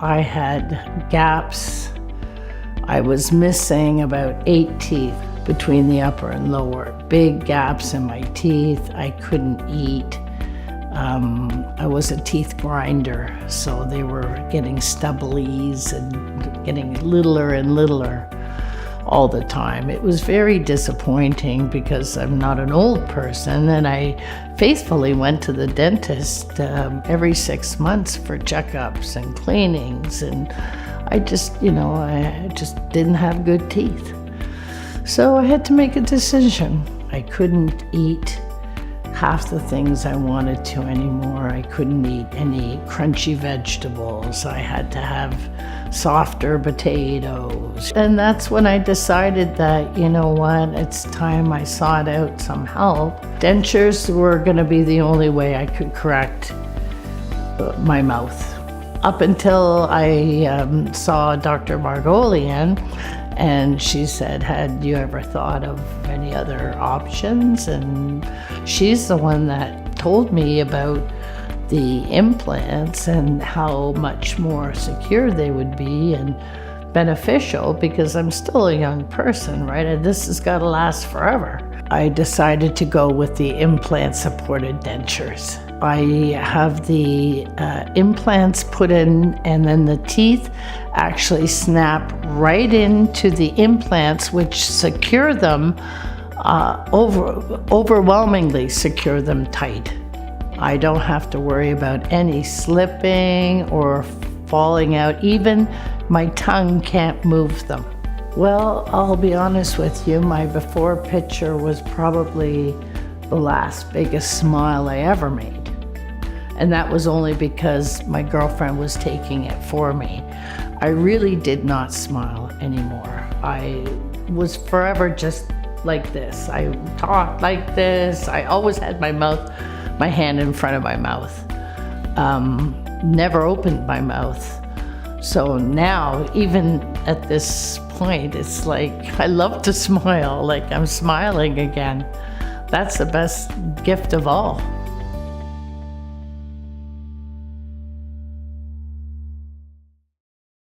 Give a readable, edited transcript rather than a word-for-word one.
I had gaps. I was missing about 8 teeth between the upper and lower. Big gaps in my teeth. I couldn't eat. I was a teeth grinder, so they were getting stubblies and getting littler and littler all the time. It was very disappointing because I'm not an old person, and I faithfully went to the dentist every 6 months for checkups and cleanings, and I just didn't have good teeth. So I had to make a decision. I couldn't eat half the things I wanted to anymore. I couldn't eat any crunchy vegetables. I had to have softer potatoes. And that's when I decided that, you know what, it's time I sought out some help. Dentures were gonna be the only way I could correct my mouth. Up until I saw Dr. Margolian, and she said, had you ever thought of any other options? And she's the one that told me about the implants and how much more secure they would be and beneficial, because I'm still a young person, right? And this has got to last forever. I decided to go with the implant-supported dentures. I have the implants put in, and then the teeth actually snap right into the implants, which secure them, overwhelmingly secure them tight. I don't have to worry about any slipping or falling out. Even my tongue can't move them. Well, I'll be honest with you, my before picture was probably the last biggest smile I ever made. And that was only because my girlfriend was taking it for me. I really did not smile anymore. I was forever just like this. I talked like this. I always had my hand in front of my mouth. Never opened my mouth. So now, even at this point, it's like I love to smile, like I'm smiling again. That's the best gift of all.